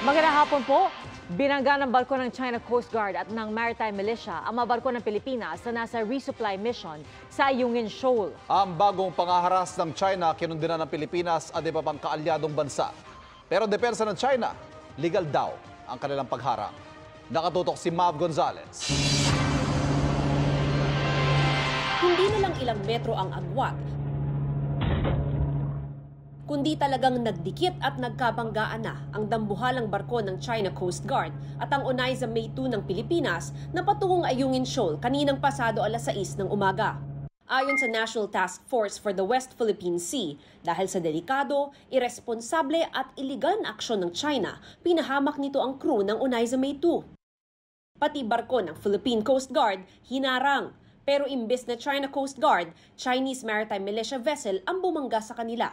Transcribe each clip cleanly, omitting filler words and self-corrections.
Magandang hapon po. Binangga ng barko ng China Coast Guard at ng Maritime Militia ang mga barko ng Pilipinas na nasa resupply mission sa Ayungin Shoal. Ang bagong pangaharas ng China kinundinan ng Pilipinas at iba pang kaalyadong bansa. Pero depensa ng China, legal daw ang kanilang pagharang. Nakatutok si Mav Gonzalez. Hindi na lang ilang metro ang agwat, kundi talagang nagdikit at nagkabanggaan na ang dambuhalang barko ng China Coast Guard at ang Oneida May 2 ng Pilipinas na patungong Ayungin Shoal kaninang pasado alas 6 ng umaga. Ayon sa National Task Force for the West Philippine Sea, dahil sa delikado, irresponsable at iligal na aksyon ng China, pinahamak nito ang crew ng Oneida May 2. Pati barko ng Philippine Coast Guard hinarang, pero imbes na China Coast Guard, Chinese Maritime Militia vessel ang bumangga sa kanila.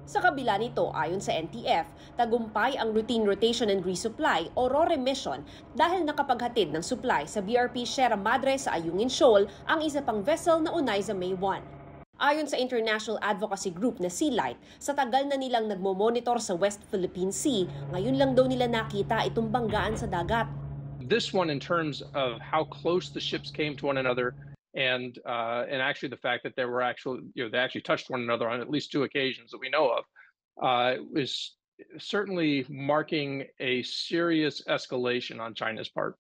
Sa kabila nito, ayon sa NTF, tagumpay ang Routine Rotation and Resupply o RORE mission dahil nakapaghatid ng supply sa BRP Sierra Madre sa Ayungin Shoal ang isa pang vessel na Oneida May 1. Ayon sa international advocacy group na Sea Light, sa tagal na nilang nagmo-monitor sa West Philippine Sea, ngayon lang daw nila nakita itong banggaan sa dagat. This one, in terms of how close the ships came to one another, and actually the fact that they actually touched one another on at least 2 occasions that we know of, is certainly marking a serious escalation on China's part.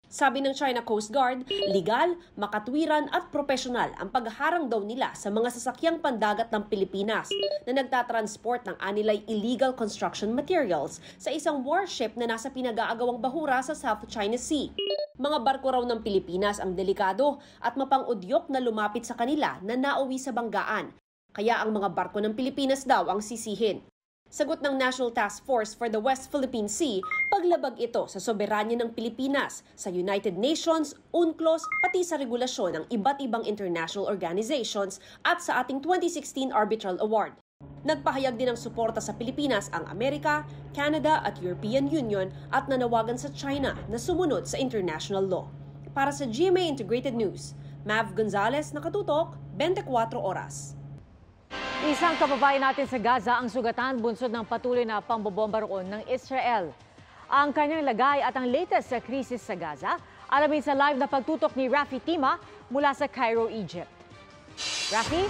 Sabi ng China Coast Guard, legal, makatwiran at profesional ang pagharang daw nila sa mga sasakyang pandagat ng Pilipinas na nagtatransport ng anilay illegal construction materials sa isang warship na nasa pinag-aagawang bahura sa South China Sea. Mga barko raw ng Pilipinas ang delikado at mapang-udyok na lumapit sa kanila na nauwi sa banggaan. Kaya ang mga barko ng Pilipinas daw ang sisihin. Sagot ng National Task Force for the West Philippine Sea, paglabag ito sa soberanya ng Pilipinas, sa United Nations, UNCLOS, pati sa regulasyon ng iba't ibang international organizations at sa ating 2016 Arbitral Award. Nagpahayag din ng suporta sa Pilipinas ang Amerika, Canada at European Union at nanawagan sa China na sumunod sa international law. Para sa GMA Integrated News, Mav Gonzalez, nakatutok, 24 oras. Isang kababayan natin sa Gaza ang sugatan bunsod ng patuloy na pambobomba roon ng Israel. Ang kanyang lagay at ang latest sa krisis sa Gaza, alamin sa live na pagtutok ni Rafi Tima mula sa Cairo, Egypt. Rafi?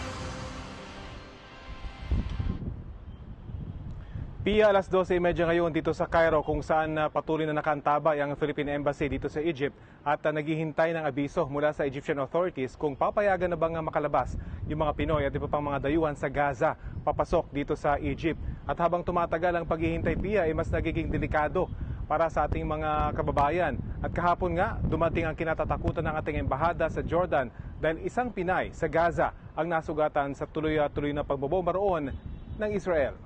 Pia, alas 12:30 ngayon dito sa Cairo kung saan patuloy na nakaantabay ang Philippine Embassy dito sa Egypt at naghihintay ng abiso mula sa Egyptian authorities kung papayagan na bang makalabas yung mga Pinoy at iba pang mga dayuhan sa Gaza papasok dito sa Egypt. At habang tumatagal ang paghihintay, Pia, ay mas nagiging delikado para sa ating mga kababayan. At kahapon nga, dumating ang kinatatakutan ng ating embahada sa Jordan dahil isang Pinay sa Gaza ang nasugatan sa tuloy-tuloy na pagbobomba roon ng Israel.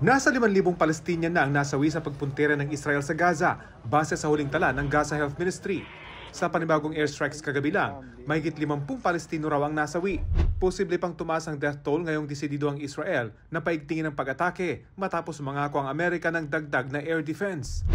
Nasa 5,000 Palestinian na ang nasawi sa pagpuntera ng Israel sa Gaza, base sa huling tala ng Gaza Health Ministry. Sa panibagong airstrikes kagabi lang, mahigit 50 Palestino raw ang nasawi. Posible pang tumaas ang death toll ngayong desidido ang Israel na paigtingin ang pag-atake matapos mangako ang Amerika ng dagdag na air defense.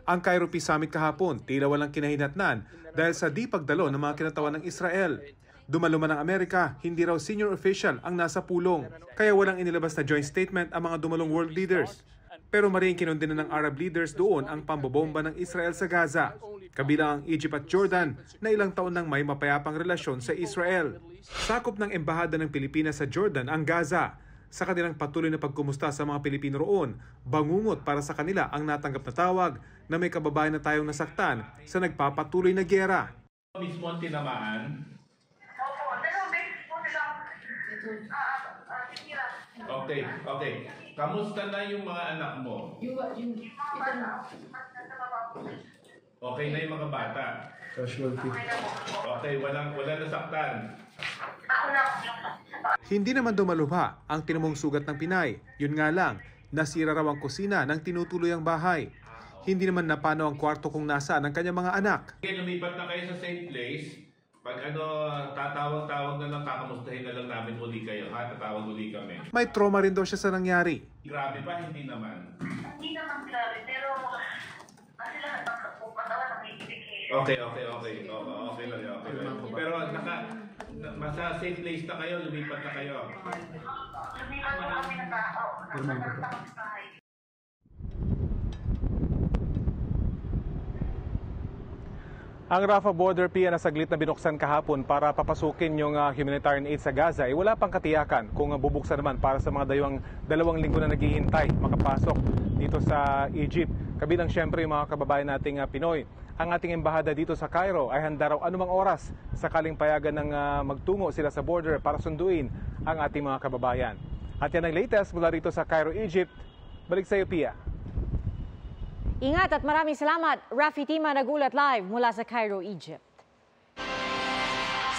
Ang Cairo Peace Summit kahapon tila walang kinahinatnan dahil sa di pagdalo ng mga kinatawan ng Israel. Dumaluma ng Amerika, hindi raw senior official ang nasa pulong. Kaya walang inilabas na joint statement ang mga dumalong world leaders. Pero maring kinundinan ng Arab leaders doon ang pambobomba ng Israel sa Gaza. Kabilang ang Egypt at Jordan na ilang taon nang may mapayapang relasyon sa Israel. Sakop ng embahada ng Pilipinas sa Jordan ang Gaza. Sa kanilang patuloy na pagkumusta sa mga Pilipino roon, bangungot para sa kanila ang natanggap na tawag na may kababayan na tayong nasaktan sa nagpapatuloy na giyera. Mismo ang tinamaan. Okay. Kamusta na yung mga anak mo? Okay na yung mga bata? Okay, walang nasaktan. Hindi naman dumalubha ang tinamong sugat ng Pinay. Yun nga lang, nasira raw ang kusina ng tinutuloy ang bahay. Hindi naman napano ang kwarto kung nasaan ang kanyang mga anak. Okay, lumipat na kayo sa safe place. Pag tatawag-tawag na lang, kakamustahin na lang namin uli kayo. Tatawag uli kami. May trauma rin daw siya sa nangyari. Grabe ba? Hindi naman. Hindi naman grabe, pero kasi lahat ng katawan nakikipigil. Okay lang. Pero nasa safe place na kayo, lumipat na kayo. Lumipat na kami Ang Rafah border piya na saglit na binuksan kahapon para papasukin yung humanitarian aid sa Gaza ay wala pang katiyakan kung bubuksan naman para sa mga dalawang linggo na naghihintay makapasok dito sa Egypt. Kabilang siyempre yung mga kababayan nating Pinoy. Ang ating embahada dito sa Cairo ay handa raw anumang oras sakaling payagan ng magtungo sila sa border para sunduin ang ating mga kababayan. At yan ang latest mula rito sa Cairo, Egypt. Balik sa iyo, Pia. Ingat at maraming salamat. Rafi Tima nagulat live mula sa Cairo, Egypt.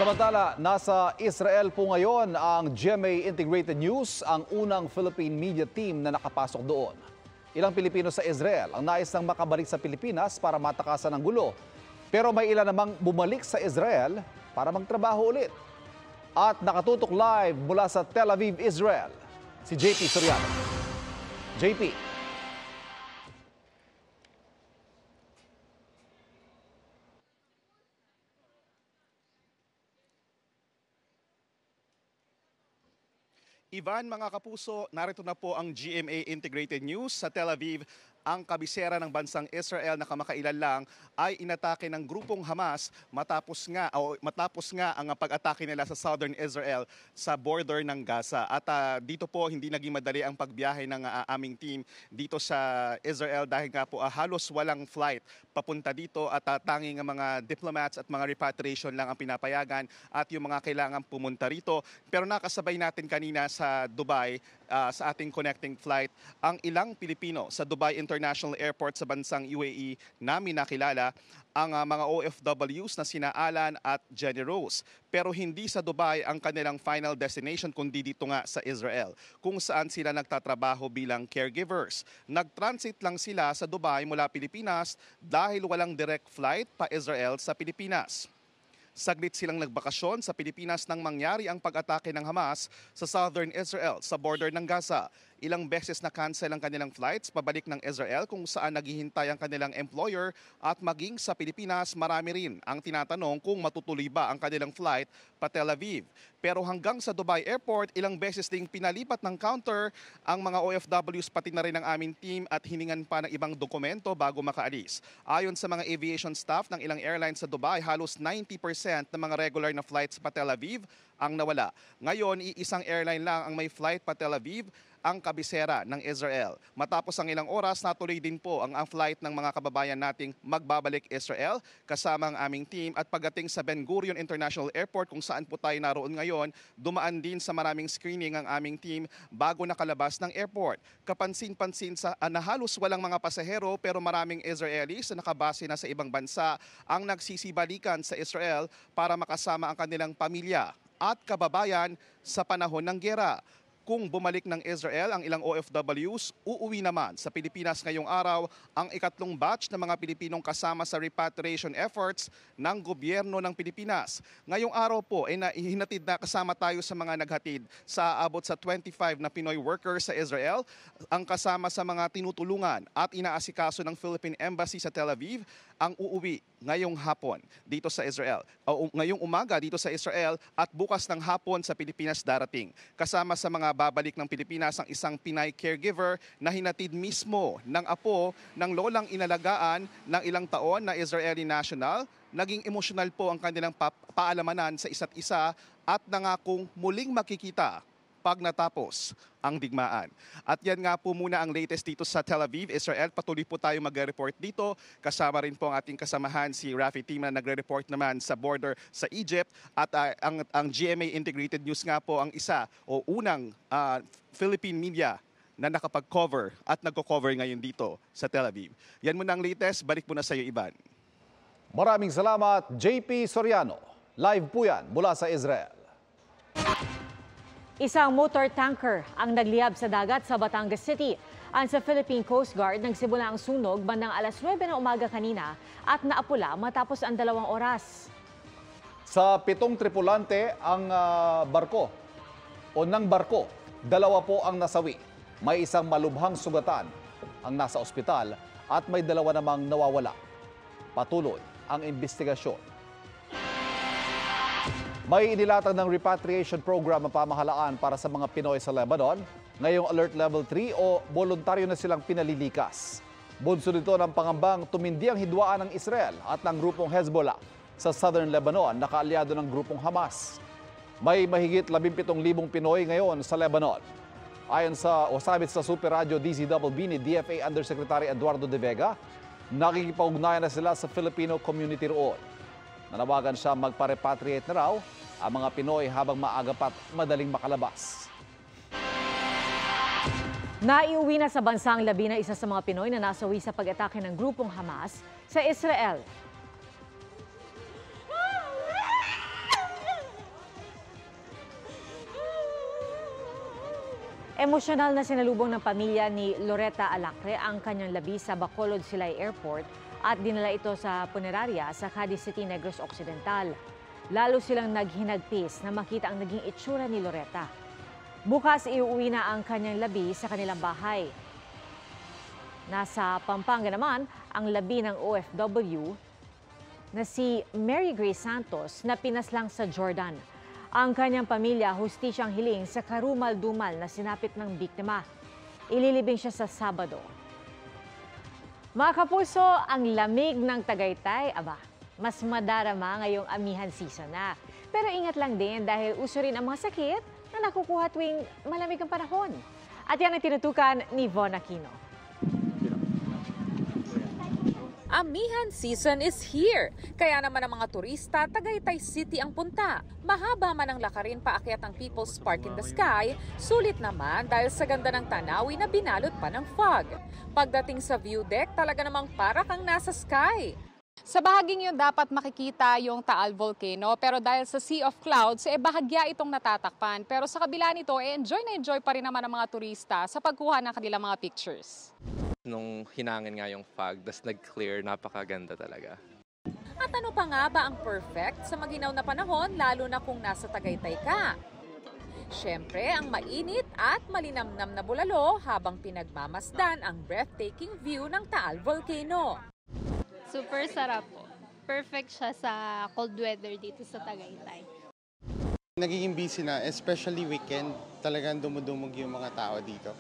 Samantala, nasa Israel po ngayon ang GMA Integrated News, ang unang Philippine media team na nakapasok doon. Ilang Pilipino sa Israel ang nais nang makabalik sa Pilipinas para matakasan ang gulo. Pero may ilan namang bumalik sa Israel para magtrabaho ulit. At nakatutok live mula sa Tel Aviv, Israel, si JP Soriano. JP. Ivan, mga kapuso, narito na po ang GMA Integrated News sa Tel Aviv. Ang kabisera ng bansang Israel na kamakailan lang ay inatake ng grupong Hamas matapos nga ang pag-atake nila sa southern Israel sa border ng Gaza. At dito po hindi naging madali ang pagbiyahe ng aming team dito sa Israel dahil nga po halos walang flight papunta dito at tanging mga diplomats at mga repatriation lang ang pinapayagan at yung mga kailangan pumunta rito. Pero nakasabay natin kanina sa Dubai sa ating connecting flight ang ilang Pilipino sa Dubai International Airport sa bansang UAE namin nakilala ang mga OFWs na sina Alan at Jenny Rose. Pero hindi sa Dubai ang kanilang final destination kundi dito nga sa Israel kung saan sila nagtatrabaho bilang caregivers. Nag-transit lang sila sa Dubai mula Pilipinas dahil walang direct flight pa Israel sa Pilipinas. Saglit silang nagbakasyon sa Pilipinas nang mangyari ang pag-atake ng Hamas sa southern Israel sa border ng Gaza. Ilang beses na cancel ang kanilang flights pabalik ng Israel kung saan naghihintay ang kanilang employer at maging sa Pilipinas marami rin ang tinatanong kung matutuloy ba ang kanilang flight pa Tel Aviv. Pero hanggang sa Dubai Airport, ilang beses ding pinalipat ng counter ang mga OFWs pati na rin ang aming team at hiningan pa ng ibang dokumento bago makaalis. Ayon sa mga aviation staff ng ilang airlines sa Dubai, halos 90% ng mga regular na flights pa Tel Aviv ang nawala. Ngayon, iisang airline lang ang may flight pa Tel Aviv, ang kabisera ng Israel. Matapos ang ilang oras, natuloy din po ang flight ng mga kababayan nating magbabalik Israel kasama ang aming team at pagdating sa Ben Gurion International Airport kung saan po tayo naroon ngayon, dumaan din sa maraming screening ang aming team bago nakalabas ng airport. Kapansin-pansin na halos walang mga pasahero pero maraming Israelis na nakabase na sa ibang bansa ang nagsisibalikan sa Israel para makasama ang kanilang pamilya at kababayan sa panahon ng giyera. Kung bumalik ng Israel ang ilang OFWs, uuwi naman sa Pilipinas ngayong araw ang ikatlong batch ng mga Pilipinong kasama sa repatriation efforts ng gobyerno ng Pilipinas. Ngayong araw po ay hinatid na kasama tayo sa mga naghatid sa abot sa 25 na Pinoy workers sa Israel, ang kasama sa mga tinutulungan at inaasikaso ng Philippine Embassy sa Tel Aviv ang uuwi ngayong hapon dito sa Israel. Ngayong umaga dito sa Israel at bukas ng hapon sa Pilipinas darating. Kasama sa mga babalik ng Pilipinas ang isang Pinay caregiver na hinatid mismo ng apo ng lolang inalagaan ng ilang taon na Israeli national. Naging emosyonal po ang kanilang paalamanan sa isa't isa at nangakong muling makikita pag natapos ang digmaan. At yan nga po muna ang latest dito sa Tel Aviv, Israel. Patuloy po tayo magre-report dito. Kasama rin po ang ating kasamahan si Rafi Tima na nagre-report naman sa border sa Egypt. At ang GMA Integrated News nga po ang isa o unang Philippine media na nakapag-cover at nagko-cover ngayon dito sa Tel Aviv. Yan muna ang latest. Balik po na sa iyo, Ivan. Maraming salamat, JP Soriano. Live po yan mula sa Israel. Isang motor tanker ang nagliyab sa dagat sa Batangas City. Ang sa Philippine Coast Guard, nagsimula ang sunog bandang alas 9 ng umaga kanina at naapula matapos ang 2 oras. Sa 7 tripulante ang barko o ng barko, 2 po ang nasawi. May isang malubhang sugatan ang nasa ospital at may 2 namang nawawala. Patuloy ang investigasyon. May inilatag ng repatriation program ang pamahalaan para sa mga Pinoy sa Lebanon ngayong Alert Level 3 o voluntaryo na silang pinalilikas. Bunso nito ng pangambang tumindi ang hidwaan ng Israel at ng grupong Hezbollah sa Southern Lebanon na kaalyado ng grupong Hamas. May mahigit 17,000 Pinoy ngayon sa Lebanon. Ayon sa sabit sa Super Radio DZBB ni DFA Undersecretary Eduardo De Vega, nakikipag-ugnayan na sila sa Filipino community roon. Nanawagan siya magpa-repatriate na raw ang mga Pinoy habang maaga pa't madaling makalabas. Naiuwi na sa bansa ang labi na isa sa mga Pinoy na nasawi sa pag-atake ng grupong Hamas sa Israel. Emosyonal na sinalubong ng pamilya ni Loretta Alacre ang kanyang labi sa Bacolod Silay Airport at dinala ito sa punerarya sa Cadiz City, Negros Occidental. Lalo silang naghinagpis na makita ang naging itsura ni Loretta. Bukas iuwi na ang kanyang labi sa kanilang bahay. Nasa Pampanga naman ang labi ng OFW na si Mary Grace Santos na pinaslang sa Jordan. Ang kanyang pamilya hustisyang hiling sa karumal-dumal na sinapit ng biktima. Ililibing siya sa Sabado. Mga kapuso, ang lamig ng Tagaytay, mas madarama ngayong amihan season na. Pero ingat lang din dahil uso rin ang mga sakit na nakukuha tuwing malamig ang panahon. At yan ang tinutukan ni Von Aquino. Amihan season is here. Kaya naman ang mga turista, Tagaytay City ang punta. Mahaba man ang lakarin paakyat ang People's Park in the Sky, sulit naman dahil sa ganda ng tanawin na binalot pa ng fog. Pagdating sa view deck, talaga namang para kang nasa sky. Sa bahaging yun dapat makikita yung Taal Volcano pero dahil sa Sea of Clouds, bahagya itong natatakpan. Pero sa kabila nito, enjoy na enjoy pa rin naman ang mga turista sa pagkuha ng kanilang mga pictures. Nung hinangin nga yung fog, tas nag-clear, napakaganda talaga. At ano pa nga ba ang perfect sa maginaw na panahon lalo na kung nasa Tagaytay ka? Siyempre, ang mainit at malinamnam na bulalo habang pinagmamasdan ang breathtaking view ng Taal Volcano. Super sarap po. Perfect siya sa cold weather dito sa Tagaytay. Nagiging busy na, especially weekend. Talagang dumudumog yung mga tao dito.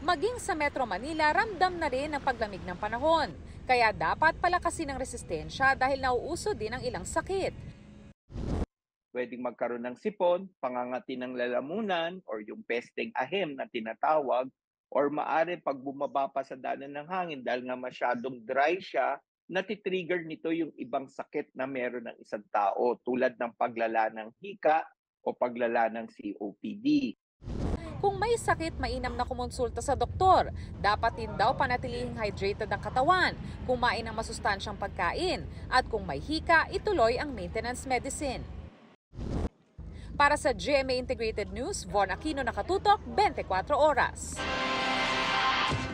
Maging sa Metro Manila, ramdam na rin ang paglamig ng panahon. Kaya dapat palakasin ang resistensya dahil nauuso din ang ilang sakit. Pwedeng magkaroon ng sipon, pangangati ng lalamunan, or yung pesteng ahem na tinatawag, or maaari pag bumaba pa sa daanan ng hangin dahil nga masyadong dry siya, natitrigger nito yung ibang sakit na meron ng isang tao tulad ng paglala ng hika o paglala ng COPD. Kung may sakit, mainam na kumonsulta sa doktor. Dapat din daw panatilihing hydrated ang katawan, kumain ng masustansyang pagkain, at kung may hika, ituloy ang maintenance medicine. Para sa GMA Integrated News, Von Aquino, nakatutok, 24 oras.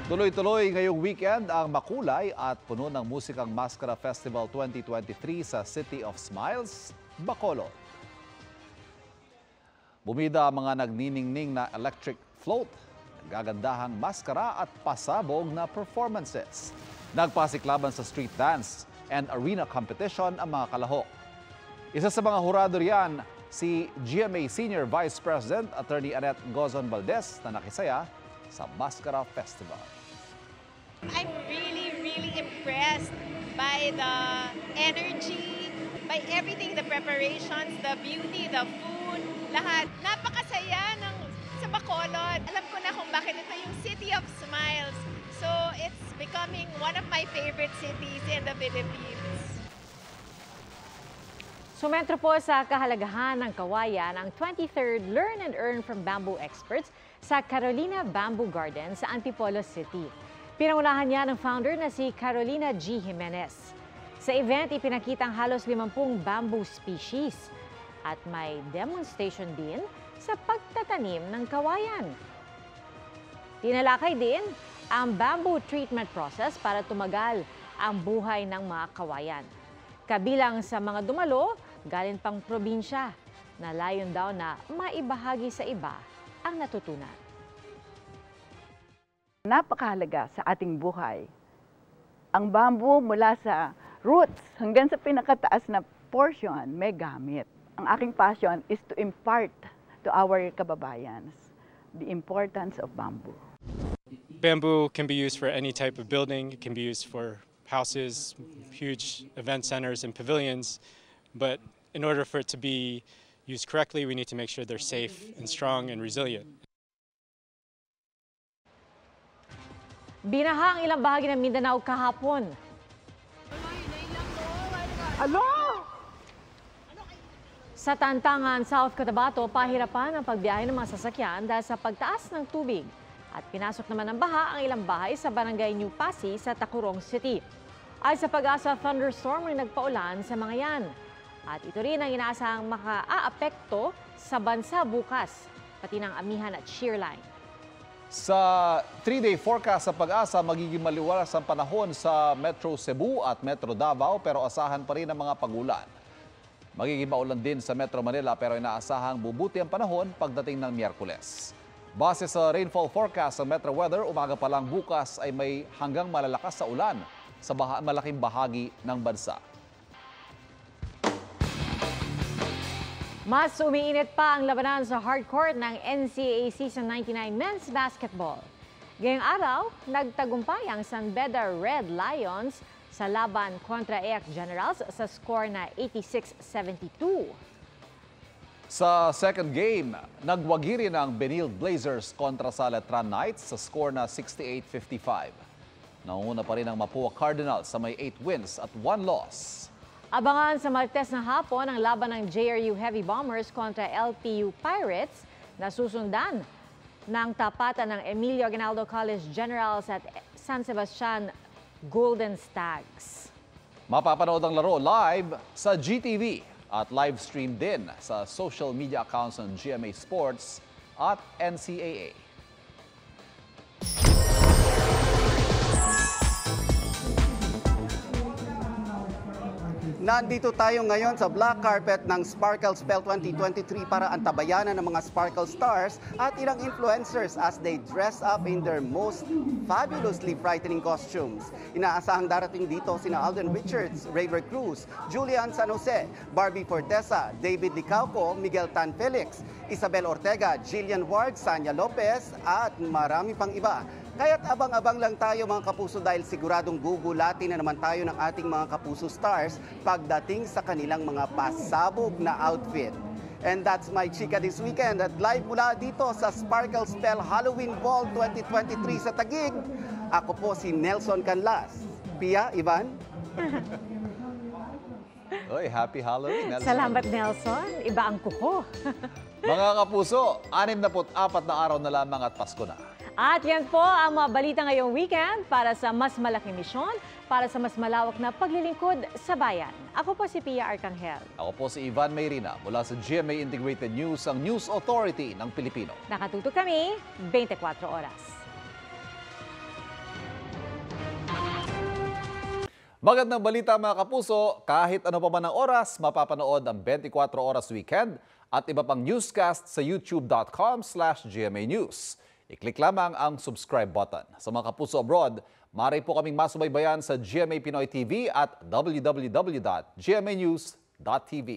Tuloy-tuloy ngayong weekend ang makulay at puno ng musikang Mascara Festival 2023 sa City of Smiles, Bacolod. Bumida ang mga nagniningning na electric float, gagandahang maskara at pasabog na performances. Nagpasiklaban sa street dance and arena competition ang mga kalahok. Isa sa mga hurado riyan, si GMA Senior Vice President Attorney Annette Gozon Valdez na nakisaya sa Mascara Festival. I'm really impressed by the energy, by everything, the preparations, the beauty, the food, lahat. Napakasaya ng sa Bacolod. Alam ko na kung bakit ito yung City of Smiles. So it's becoming one of my favorite cities in the Philippines. Sumentro po sa kahalagahan ng kawayan ang 23rd Learn and Earn from Bamboo Experts sa Carolina Bamboo Garden sa Antipolo City. Pinangunahan niya ng founder na si Carolina G. Jimenez. Sa event, ipinakita ang halos 50 bamboo species at may demonstration din sa pagtatanim ng kawayan. Tinalakay din ang bamboo treatment process para tumagal ang buhay ng mga kawayan. Kabilang sa mga dumalo, galing pang probinsya na layon daw na maibahagi sa iba ang natutunan. Napakahalaga sa ating buhay. Ang bamboo mula sa roots hanggang sa pinakataas na portion may gamit. Ang aking passion is to impart to our kababayan the importance of bamboo. Bamboo can be used for any type of building. It can be used for houses, huge event centers, and pavilions. But in order for it to be used correctly, we need to make sure they're safe and strong and resilient. Binaha ang ilang bahagi ng Mindanao kahapon. Sa Tantangan, South Cotabato, pahirapan ang pagbiyahe ng mga sasakyan dahil sa pagtaas ng tubig. At pinasok naman ng baha ang ilang bahay sa barangay New Pasig sa Tacurong City. Ay sa Pag-asa, thunderstorm ang nagpaulan sa mga yan. At ito rin ang inaasahang maka-aapekto sa bansa bukas, pati ng amihan at shearline. Sa 3-day forecast sa Pag-asa, magiging maliwalas ang panahon sa Metro Cebu at Metro Davao pero asahan pa rin ang mga pagulan. Magiging maulan din sa Metro Manila pero inaasahang bubuti ang panahon pagdating ng Miyerkules. Base sa rainfall forecast ng Metro Weather, umaga pa lang bukas ay may hanggang malalakas sa ulan sa malaking bahagi ng bansa. Mas umiinit pa ang labanan sa hardcourt ng NCAA Season 99 Men's Basketball. Ngayong araw, nagtagumpay ang San Beda Red Lions sa laban kontra EAC Generals sa score na 86-72. Sa second game, nagwagi rin ang Benilde Blazers kontra sa Letran Knights sa score na 68-55. Nangunguna pa rin ang Mapua Cardinals sa may 8 wins at 1 loss. Abangan sa Martes na hapon ang laban ng JRU Heavy Bombers kontra LPU Pirates na susundan ng tapatan ng Emilio Aguinaldo College Generals at San Sebastian Golden Stags. Mapapanood ang laro live sa GTV at live stream din sa social media accounts ng GMA Sports at NCAA. Nandito tayo ngayon sa black carpet ng Sparkle Spell 2023 para antabayanan ng mga Sparkle Stars at ilang influencers as they dress up in their most fabulously frightening costumes. Inaasahang darating dito sina Alden Richards, Raver Cruz, Julian San Jose, Barbie Fortesa, David Licauco, Miguel Tan Felix, Isabel Ortega, Jillian Ward, Sanya Lopez at marami pang iba. Kaya't abang-abang lang tayo mga kapuso dahil siguradong gugulatin na naman tayo ng ating mga kapuso stars pagdating sa kanilang mga pasabog na outfit. And that's my chika this weekend at live mula dito sa Sparkle Spell Halloween Ball 2023 sa Taguig. Ako po si Nelson Canlas. Pia, Ivan? Oy, happy Halloween, Nelson. Salamat, Nelson. Iba ang kuko. Mga kapuso, 64 na araw na lamang at Pasko na. At yan po ang mga balita ngayong weekend para sa mas malaking misyon, para sa mas malawak na paglilingkod sa bayan. Ako po si Pia Arcangel. Ako po si Ivan Mayrina mula sa GMA Integrated News, ang News Authority ng Pilipino. Nakatutok kami 24 oras. Magandang balita mga kapuso, kahit ano pa man ang oras, mapapanood ang 24 oras weekend at iba pang newscast sa youtube.com/GMA News. I-click lamang ang subscribe button. Sa mga kapuso abroad, maaari po kaming masubaybayan sa GMA Pinoy TV at www.gmanews.tv.